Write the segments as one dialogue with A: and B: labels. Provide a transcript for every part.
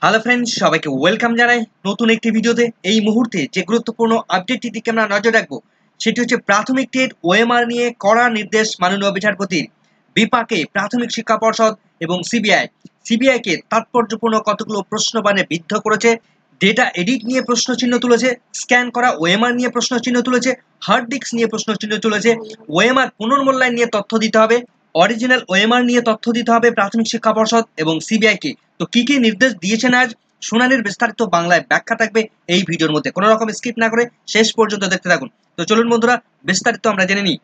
A: Hello friends, সবাইকে welcome জানাই নতুন একটি ভিডিওতে। এই মুহূর্তে যে গুরুত্বপূর্ণ আপডেটটির দিকে আমরা নজর রাখবো সেটি হচ্ছে প্রাথমিক টেট ওএমআর নিয়ে কড়া নির্দেশ মাননীয় বিচারপতির। বিপাকে প্রাথমিক শিক্ষা পর্ষদ এবং সিবিআইকে তাৎপর্যপূর্ণ কতগুলো প্রশ্নবাণে বিদ্ধ করেছে। ডেটা এডিট নিয়ে প্রশ্নচিহ্ন তুলেছে, স্ক্যান করা ওএমআর নিয়ে প্রশ্নচিহ্ন তুলেছে, হার্ড ডিস্ক নিয়ে প্রশ্নচিহ্ন তুলেছে, ওএমআর পুনর্মূল্যায়ন নিয়ে তথ্য দিতে হবে, অরিজিনাল ওএমআর নিয়ে তথ্য দিতে হবে প্রাথমিক শিক্ষা পর্ষদ এবং সিবিআইকে। তো কি কি নির্দেশ দিয়েছেন আজ, শুনানির বিস্তারিত বাংলায় ব্যাখ্যা থাকবে এই ভিডিওর মধ্যে। কোনো রকম স্কিপ না করে শেষ পর্যন্ত দেখতে থাকুন। তো চলুন বন্ধুরা, বিস্তারিত আমরা জেনে নিই।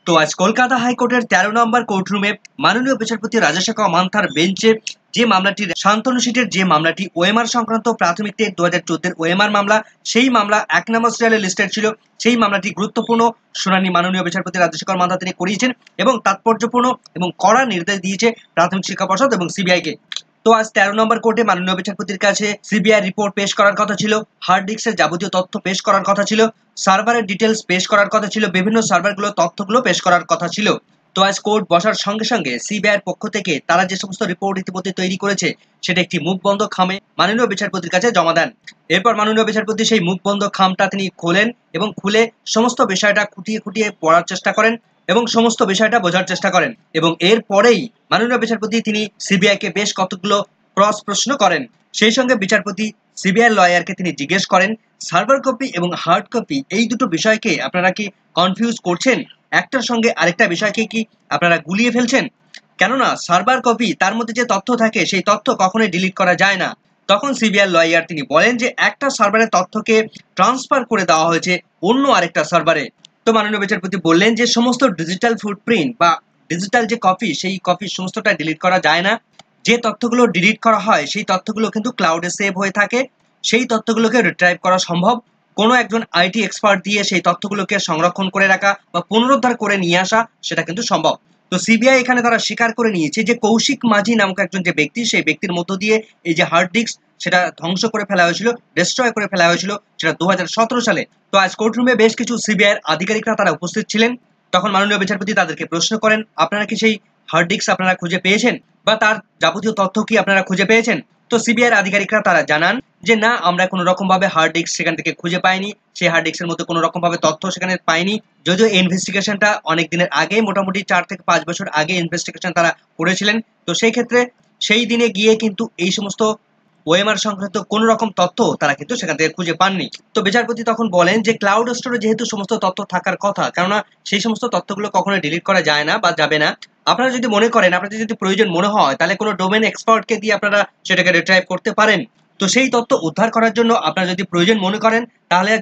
A: তো আজ কলকাতা হাইকোর্টের 13 নম্বর কোর্টরুমে মাননীয় বিচারপতি রাজশেখর মান্থার বেঞ্চে যে মামলাটি শান্তনু সিটের যে মামলাটি ওএমআর সংক্রান্ত প্রাথমিক টেট 2014 ওএমআর মামলা, সেই মামলা 1 নম্বর সিরিয়ালে লিস্টেড ছিল। সেই মামলাটি গুরুত্বপূর্ণ শুনানি মাননীয় বিচারপতি রাজশেখর মান্থা তিনি করিয়েছেন এবং তাৎপর্যপূর্ণ এবং কড়া নির্দেশ দিয়েছে প্রাথমিক শিক্ষা পর্ষদ এবং সিবিআইকে। তো আজ 13 নম্বর কোর্টে মাননীয় বিচারপতির কাছে সিবিআই রিপোর্ট পেশ করার কথা ছিল, হার্ড ডিস্কের যাবতীয় তথ্য পেশ করার কথা ছিল, সার্ভারের ডিটেলস পেশ করার কথা ছিল, বিভিন্ন সার্ভারগুলো তথ্যগুলো পেশ করার কথা ছিল। তো আজ কোর্ট বসার সঙ্গে সঙ্গে সিবিআইয়ের পক্ষ থেকে তারা যে সমস্ত রিপোর্ট ইতিমধ্যে তৈরি করেছে সেটা একটি মুখবন্ধ খামে মাননীয় বিচারপতির কাছে জমা দেন। এরপর মাননীয় বিচারপতি সেই মুখবন্ধ খামটা তিনি খোলেন এবং খুলে সমস্ত বিষয়টা খুঁটিয়ে খুঁটিয়ে পড়ার চেষ্টা করেন এবং সমস্ত বিষয়টা বোঝার চেষ্টা করেন। এবং এরপরেই মাননীয় বিচারপতি তিনি সিবিআইকে বেশ কতগুলো ক্রস প্রশ্ন করেন। সেই সঙ্গে বিচারপতি সিবিআই লয়ারকে তিনি জিজ্ঞেস করেন, সার্ভার কপি এবং হার্ড কপি এই দুটো বিষয়কে আপনারা কি কনফিউজ করছেন? একটার সঙ্গে আরেকটা বিষয়কে কি আপনারা গুলিয়ে ফেলছেন? কেননা সার্ভার কপি, তার মধ্যে যে তথ্য থাকে সেই তথ্য কখনোই ডিলিট করা যায় না। তখন সিবিআই লয়ার তিনি বলেন যে একটা সার্ভারের তথ্যকে ট্রান্সফার করে দেওয়া হয়েছে অন্য আরেকটা সার্ভারে। তো মাননীয় বিচারপতি বললেন যে সমস্ত ডিজিটাল ফুটপ্রিন্ট বা ডিজিটাল যে কপি, সেই কপি সমস্তটা ডিলিট করা যায় না। যে তথ্যগুলো ডিলিট করা হয় সেই তথ্যগুলো কিন্তু ক্লাউডে সেভ হয়ে থাকে। সেই তথ্যগুলোকে রিট্রাইভ করা সম্ভব। কোনো একজন আইটি এক্সপার্ট দিয়ে সেই তথ্যগুলোকে সংরক্ষণ করে রাখা বা পুনরুদ্ধার করে নিয়ে আসা সেটা কিন্তু সম্ভব। তো সিবিআই এখানে তারা স্বীকার করে নিয়েছে যে কৌশিক মাঝি নামক একজন যে ব্যক্তি, সেই ব্যক্তির মধ্য দিয়ে এই যে হার্ড ডিস্ক সেটা ধ্বংস করে ফেলা হয়েছিল, ডিস্ট্রয় করে ফেলা হয়েছিল সেটা 2017 সালে। তো আজ কোর্টরুমে বেশ কিছু সিবিআইয়ের আধিকারিকরা তারা উপস্থিত ছিলেন। তখন মাননীয় বিচারপতি তাদেরকে প্রশ্ন করেন, আপনারা কি সেই হার্ড ডিস্ক আপনারা খুঁজে পেয়েছেন বা তার যাবতীয় তথ্য কি আপনারা খুঁজে পেয়েছেন? তো সিবিআইয়ের আধিকারিকরা তারা জানান যে না, আমরা কোনো রকম ভাবে হার্ড ডিস্ক সেখান থেকে খুঁজে পাইনি, সেই হার্ড ডিস্কের মধ্যে কোনো রকম ভাবে তথ্য সেখানে পাইনি। যদিও ইনভেস্টিগেশনটা অনেক দিনের আগে, মোটামুটি 4 থেকে 5 বছর আগে ইনভেস্টিগেশন তারা করেছিলেন। তো সেই ক্ষেত্রে সেই দিনে গিয়ে কিন্তু এই সমস্ত ওএমআর সংক্রান্ত কোনো রকম তথ্য তারা কিন্তু সেখান থেকে খুঁজে পাননি। তো বিচারপতি তখন বলেন যে ক্লাউড স্টোরে যেহেতু সমস্ত তথ্য থাকার কথা, কেননা সেই সমস্ত তথ্যগুলো কখনো ডিলিট করা যায় না বা যাবে না। আপনারা যদি মনে করেন, আপনাদের যদি প্রয়োজন মনে হয়, তাহলে কোনো ডোমেন এক্সপার্টকে দিয়ে আপনারা সেটাকে রিট্রাইভ করতে পারেন। তো সেই তথ্য উদ্ধার করার জন্য আপনারা যদি প্রয়োজন মনে করেন, তাহলে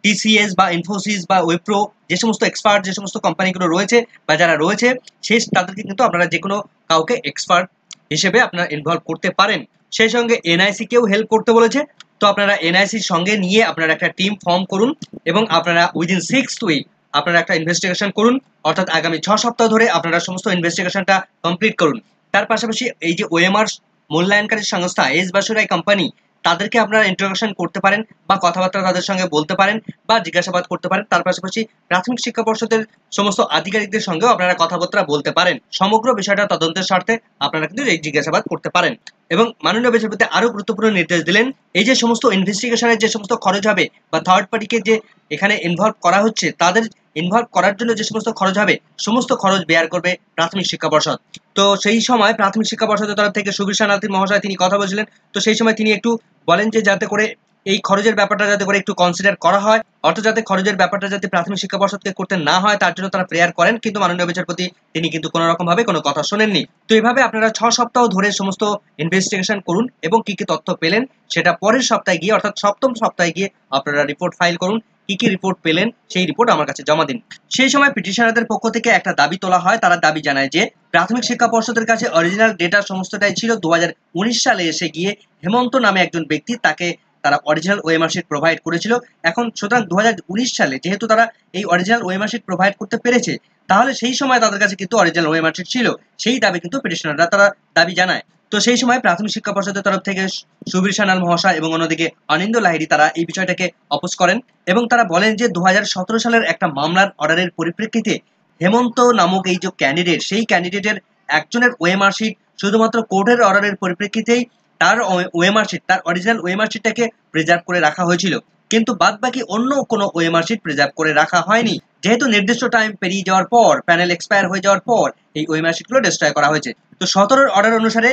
A: টিসিএস বা ইনফোসিস বা উইপ্রো, যে সমস্ত এক্সপার্ট, যে সমস্ত কোম্পানিগুলো রয়েছে বা যারা রয়েছে, সেই তাদেরকে কিন্তু আপনারা যে কোনো কাউকে এক্সপার্ট হিসেবে আপনারা ইনভলভ করতে পারেন। সেই সঙ্গে এনআইসি কেও হেল্প করতে বলেছে। তো আপনারা এনআইসির সঙ্গে নিয়ে আপনারা একটা টিম ফর্ম করুন এবং আপনারা উইদিন 6 উইক আপনারা একটা ইনভেস্টিগেশন করুন, অর্থাৎ আগামী 6 সপ্তাহ ধরে আপনারা সমস্ত ইনভেস্টিগেশনটা কমপ্লিট করুন। তার পাশাপাশি এই যে ওএমআর মূল্যায়নকারী সংস্থা এস বাসুরাই কোম্পানি, তাদেরকে আপনারা ইন্টারোগেশন করতে পারেন বা কথাবার্তা তাদের সঙ্গে বলতে পারেন বা জিজ্ঞাসাবাদ করতে পারেন। তার পাশাপাশি প্রাথমিক শিক্ষা পর্ষদের সমস্ত আধিকারিকদের সঙ্গেও আপনারা কথাবার্তা বলতে পারেন। সমগ্র বিষয়টা তদন্তের স্বার্থে আপনারা কিন্তু এই জিজ্ঞাসাবাদ করতে পারেন। এবং মাননীয় বিচারপতি আরো গুরুত্বপূর্ণ নির্দেশ দিলেন, এই যে সমস্ত ইনভেস্টিগেশনের যে সমস্ত খরচ হবে বা থার্ড পার্টিকে যে এখানে ইনভলভ করা হচ্ছে, তাদের ইনভলভ করার জন্য যে সমস্ত খরচ হবে, সমস্ত খরচ বেয়ার করবে প্রাথমিক শিক্ষা পর্ষদ। তো সেই সময় প্রাথমিক শিক্ষা পর্ষদের তরফ থেকে সুবীর সানাথী মহাশয় তিনি কথা বলছিলেন। তো সেই সময় তিনি একটু বলেন যে যাতে করে এই খরচের ব্যাপারটা যাতে করে একটু কনসিডার করা হয়, অর্থাৎ যাতে খরচের ব্যাপারটা যাতে প্রাথমিক শিক্ষা পর্ষদকে করতে না হয়, তার জন্য তারা প্রেয়ার করেন। কিন্তু মাননীয় বিচারপতি তিনি কিন্তু কোনো রকম ভাবে কোনো কথা শোনেননি। তো এইভাবে আপনারা 6 সপ্তাহ ধরে সমস্ত ইনভেস্টিগেশন করুন এবং কি কি তথ্য পেলেন সেটা পরের সপ্তাহে গিয়ে, অর্থাৎ 7ম সপ্তাহে গিয়ে আপনারা রিপোর্ট ফাইল করুন। কি কি রিপোর্ট পেলেন সেই রিপোর্ট আমার কাছে জমা দিন। সেই সময় পিটিশনারদের পক্ষ থেকে একটা দাবি তোলা হয়। তারা দাবি জানায় যে প্রাথমিক শিক্ষা পর্ষদের কাছে অরিজিনাল ডেটা সমস্তটাই ছিল 2019 সালে এসে গিয়ে হেমন্ত নামে একজন ব্যক্তি, তাকে তারা অরিজিনাল ওএমআর শিট প্রোভাইড করেছিল। এখন সুতরাং 2019 সালে যেহেতু তারা এই অরিজিনাল ওএমআর শিট প্রোভাইড করতে পেরেছে, তাহলে সেই সময় তাদের কাছে কিন্তু অরিজিনাল ওএমআর শিট ছিল। সেই দাবি কিন্তু পিটিশনাররা তারা দাবি জানায়। তো সেই সময় প্রাথমিক শিক্ষা পর্ষদের তরফ থেকে সুবীর সানাল মহাশয় এবং অন্যদিকে অনিন্দ লাহিড়ী তারা এই বিষয়টাকে অপোজ করেন এবং তারা বলেন যে 2017 সালের একটা মামলার অর্ডারের পরিপ্রেক্ষিতে হেমন্ত নামক এই যে ক্যান্ডিডেট, সেই ক্যান্ডিডেটের একজনের ওএমআর শিট শুধুমাত্র কোর্টের অর্ডারের পরিপ্রেক্ষিতেই তার ওএমআর শিট, তার অরিজিনাল ওএমআর শিটটাকে প্রিজার্ভ করে রাখা হয়েছিল, কিন্তু বাদ বাকি অন্য কোনো ওএমআর শিট প্রিজার্ভ করে রাখা হয়নি। যেহেতু নির্দিষ্ট টাইম পেরিয়ে যাওয়ার পর, প্যানেল এক্সপায়ার হয়ে যাওয়ার পর এই ওএমআর শিটগুলো ডিস্ট্রয় করা হয়েছে। তো 17 অর্ডার অনুসারে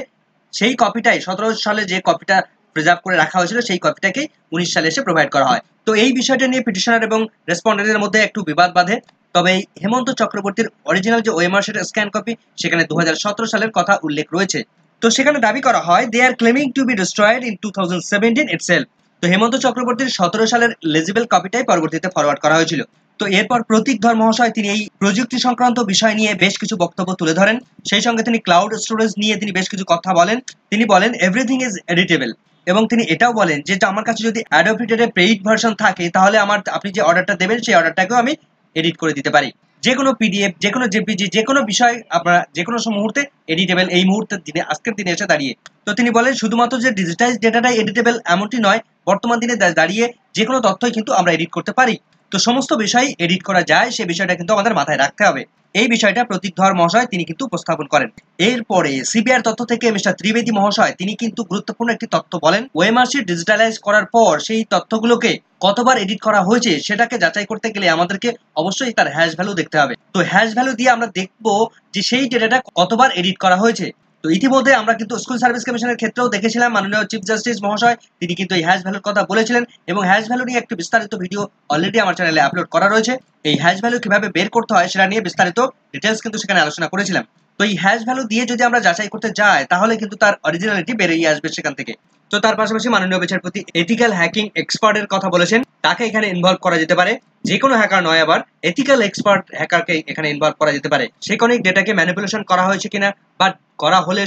A: সেই কপিটাই 17 সালে যে কপিটা প্রিজার্ভ করে রাখা হয়েছিল সেই কপিটাকেই 19 সালে এসে প্রোভাইড করা হয়। তো এই বিষয়টা নিয়ে পিটিশনার এবং রেসপন্ডেন্টের মধ্যে একটু বিবাদ বাধে। তবে এই হেমন্ত চক্রবর্তীর অরিজিনাল যে ওএমআর শিটের স্ক্যান কপি, সেখানে 2017 সালের কথা উল্লেখ রয়েছে। তো সেখানে দাবি করা হয় they are claiming to be destroyed in 2017 itself. তো হেমন্ত চক্রবর্তীর 17 সালের লেজিবল কপিটাই পরবর্তীতে ফরওয়ার্ড করা হয়েছিল। তো এরপর প্রতীক ধর মহাশয় তিনি এই প্রযুক্তি সংক্রান্ত বিষয় নিয়ে বেশ কিছু বক্তব্য তুলে ধরেন। সেই সঙ্গে তিনি ক্লাউড স্টোরেজ নিয়ে তিনি বেশ কিছু কথা বলেন। তিনি বলেন এভরিথিং ইজ এডিটেবল, এবং তিনি এটাও বলেন যে আমার কাছে যদি অ্যাডোব রিডারের পেইড ভার্সন থাকে তাহলে আপনি যে অর্ডারটা দেবেন সেই অর্ডারটাকেও আমি এডিট করে দিতে পারি। যে কোনো পিডিএফ, যে কোনো জেপিজি, যে কোনো বিষয় আপনারা যে কোনো মুহূর্তে এডিটেবল, এই মুহূর্তের দিনে, আজকের দিনে এসে দাঁড়িয়ে। তো তিনি বলেন শুধুমাত্র যে ডিজিটাইজ ডেটাটাই এডিটেবল এমনটি নয়, বর্তমান দিনে দাঁড়িয়ে যে কোনো তথ্যই কিন্তু আমরা এডিট করতে পারি। তো সমস্ত বিষয় এডিট করা যায়, সে বিষয়টা কিন্তু আমাদের মাথায় রাখতে হবে। এই বিষয়টা প্রতীক ধর মহাশয় তিনি কিন্তু উপস্থাপন করেন। এরপরে সিবিআর তথ্য থেকে মিস্টার ত্রিবেদী মহাশয় তিনি কিন্তু গুরুত্বপূর্ণ একটি তথ্য বলেন। ওএমআর শিট ডিজিটালাইজ করার পর সেই তথ্যগুলোকে কতবার এডিট করা হয়েছে সেটাকে যাচাই করতে গেলে আমাদেরকে অবশ্যই তার হ্যাশ ভ্যালু দেখতে হবে। তো হ্যাশ ভ্যালু দিয়ে আমরা দেখবো যে সেই ডেটাটা কতবার এডিট করা হয়েছে। তো ইতিমধ্যে আমরা কিন্তু স্কুল সার্ভিস কমিশনের ক্ষেত্রেও দেখেছিলাম, মাননীয় চিফ জাস্টিস মহাশয় তিনি কিন্তু এই হ্যাশ ভ্যালুর কথা বলেছিলেন, এবং হ্যাশ ভ্যালু নিয়ে একটি বিস্তারিত ভিডিও অলরেডি আমার চ্যানেলে আপলোড করা রয়েছে। এই হ্যাশ ভ্যালু কিভাবে বের করতে হয় সেটা নিয়ে বিস্তারিত ডিটেলস কিন্তু সেখানে আলোচনা করেছিলাম। তো এই হ্যাশ ভ্যালু দিয়ে যদি আমরা যাচাই করতে যাই তাহলে কিন্তু তার অরিজিনালিটি বেরিয়ে আসবে সেখান থেকে। তো তার পাশাপাশি মাননীয় বিচারপতি এথিক্যাল হ্যাকিং এক্সপার্টের কথা বলেছেন, তাকে এখানে ইনভলভ করা যেতে পারে। যে কোনো হ্যাকার নয়, আবার এথিক্যাল এক্সপার্ট হ্যাকারকে এখানে ইনভলভ করা যেতে পারে। সে কোনো ডেটাকে ম্যানিপুলেশন করা হয়েছে কিনা, বা করা হলে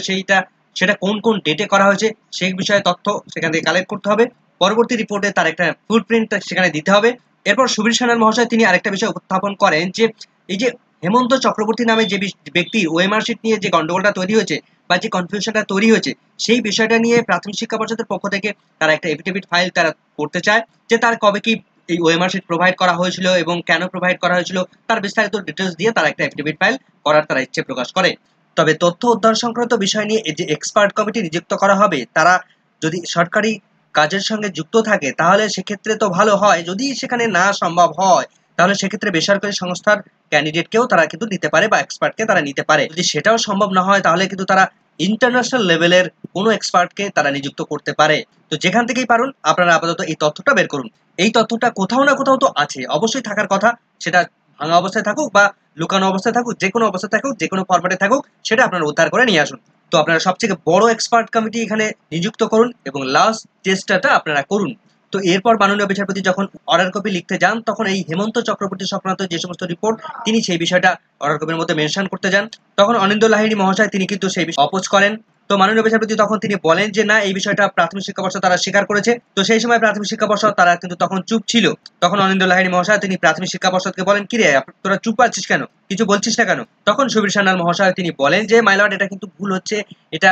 A: সেটা কোন কোন ডেটে করা হয়েছে সেই বিষয়ে তথ্য সেখান থেকে কালেক্ট করতে হবে। পরবর্তী রিপোর্টে তার একটা ফুটপ্রিন্ট সেখানে দিতে হবে। এরপর সুবীর সান্যাল মহাশয় তিনি আরেকটা বিষয় উত্থাপন করেন যে এই যে হেমন্ত চক্রবর্তী নামে যে ব্যক্তির ওএমআর শিট নিয়ে যে গন্ডগোলটা তৈরি হয়েছে বা যে কনফিউশনটা তৈরি হয়েছে, সেই বিষয়টা নিয়ে প্রাথমিক শিক্ষা পর্ষদের পক্ষ থেকে তারা একটা এফিডেভিট ফাইল তারা করতে চায় যে তার কবে কি এই ওএমআর শিট প্রোভাইড করা হয়েছিল এবং কেন প্রোভাইড করা হয়েছিল, তার বিস্তারিত ডিটেলস দিয়ে তারা একটা এফিডেভিট ফাইল করার তারা ইচ্ছে প্রকাশ করে। তবে তথ্য উদ্ধার সংক্রান্ত বিষয় নিয়ে যে এক্সপার্ট কমিটি নিযুক্ত করা হবে তারা যদি সরকারি কাজের সঙ্গে যুক্ত থাকে তাহলে সেক্ষেত্রে তো ভালো হয়। যদি সেখানে না সম্ভব হয় তাহলে সেক্ষেত্রে বেসরকারি সংস্থার ক্যান্ডিডেটকেও তারা কিন্তু নিতে পারে বা এক্সপার্টকে তারা নিতে পারে। যদি সেটাও সম্ভব না হয় তাহলে কিন্তু তারা ইন্টারন্যাশনাল লেভেলের কোনো এক্সপার্টকে তারা নিযুক্ত করতে পারে। তো যেখান থেকেই পারুন আপনারা আপাতত এই তথ্যটা বের করুন। এই তথ্যটা কোথাও না কোথাও তো আছে, অবশ্যই থাকার কথা। সেটা ভাঙা অবস্থায় থাকুক বা লুকানো অবস্থায় থাকুক, যে কোনো অবস্থায় থাকুক, যে কোনো ফরম্যাটে থাকুক, সেটা আপনারা উদ্ধার করে নিয়ে আসুন। তো আপনারা সবথেকে বড় এক্সপার্ট কমিটি এখানে নিযুক্ত করুন এবং লাস্ট চেষ্টাটা আপনারা করুন। তো এরপর মাননীয় বিচারপতি যখন অর্ডার কপি লিখতে যান তখন এই হেমন্ত চক্রবর্তী সংক্রান্ত যে সমস্ত রিপোর্ট তিনি সেই বিষয়টা অর্ডার কপির মধ্যে মেনশন করতে যান, তখন অনিন্দ্য লাহিড়ী মহাশয় তিনি কিন্তু সেই বিষয় অপোজ করেন। তো মাননীয় বিচারপতি তখন তিনি বলেন যে না, এই বিষয়টা প্রাথমিক শিক্ষা পর্ষদ তারা স্বীকার করেছে। তো সেই সময় প্রাথমিক শিক্ষা পর্ষদ তারা কিন্তু তখন চুপ ছিল। তখন অনিন্দ্য লাহিড়ী মহাশয় তিনি প্রাথমিক শিক্ষা পর্ষদকে বলেন, কি রে তোরা চুপ আছিস কেন, কিছু বলছিস না কেন? তখন সুবীর সান্যাল মহাশয় তিনি বলেন যে মাই লর্ড, এটা কিন্তু ভুল হচ্ছে, এটা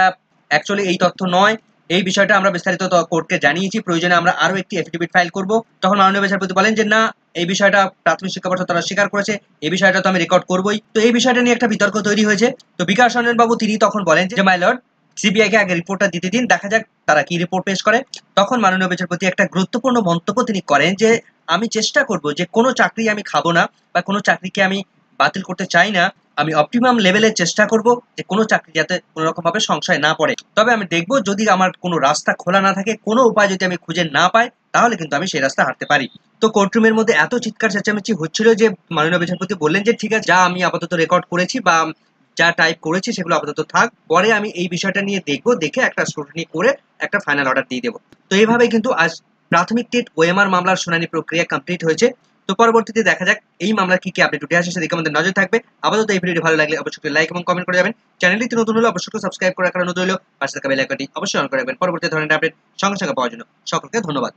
A: অ্যাকচুয়ালি এই তথ্য নয়। এই বিষয়টা আমরা বিস্তারিত কোর্টকে জানিয়েছি, প্রয়োজনে আমরা আরো একটি এফিডেভিট ফাইল করব। তখন মাননীয় বিচারপতি বলেন যে না, এই বিষয়টা প্রাথমিক শিক্ষা পর্ষদ তারা স্বীকার করেছে, এই বিষয়টা তো আমি রেকর্ড করবই। তো এই বিষয়টা নিয়ে একটা বিতর্ক তৈরি হয়েছে। তো বিকাশ রঞ্জন বাবু তিনি তখন বলেন যে মাই লর্ড, সিবিআই কে আগে রিপোর্টটা দিতে দিন, দেখা যাক তারা কি রিপোর্ট পেশ করে। তখন মাননীয় বিচারপতি একটা গুরুত্বপূর্ণ মন্তব্য তিনি করেন যে আমি চেষ্টা করব যে কোনো চাকরি আমি খাবো না বা কোনো চাকরিকে আমি বাতিল করতে চাই না। আমি অপটিমাম লেভেলে চেষ্টা করব যে কোনো চাকরি যাতে কোনো রকম ভাবে সংশয় না পড়ে। তবে আমি দেখব যদি আমার কোনো রাস্তা খোলা না থাকে, কোনো উপায় যদি আমি খুঁজে না পাই, তাহলে কিন্তু আমি সেই রাস্তা হাঁটতে পারি। তো কোর্টরুমের মধ্যে এত চিৎকার চেঁচামেচি হচ্ছিল যে মাননীয় বিচারপতি বললেন যে ঠিক আছে, যা আমি আপাতত রেকর্ড করেছি বা যা টাইপ করেছি সেগুলো আপাতত থাক, পরে আমি এই বিষয়টা নিয়ে দেখবো, দেখে একটা স্ক্রুটিনি করে একটা ফাইনাল অর্ডার দিয়ে দেবো। তো এইভাবেই কিন্তু আজ প্রাথমিক টেট ওএমআর মামলার শুনানি প্রক্রিয়া কমপ্লিট হয়েছে। তো পরবর্তীতে দেখা যাক এই মামলার কি কি আপডেট উঠে আসে, সেদিকে আমাদের নজর থাকবে। আপাতত এই ভিডিওটি ভালো লাগলে অবশ্যই লাইক এবং কমেন্ট করে যাবেন। চ্যানেলটি নতুন হলে অবশ্যই সাবস্ক্রাইব করে রাখার অনুরোধ রইল। পাশে থাকা বেল আইকনটি অবশ্যই অন করে রাখবেন পরবর্তী ধরনের আপডেট সঙ্গে সঙ্গে পাওয়ার জন্য। সকলকে ধন্যবাদ।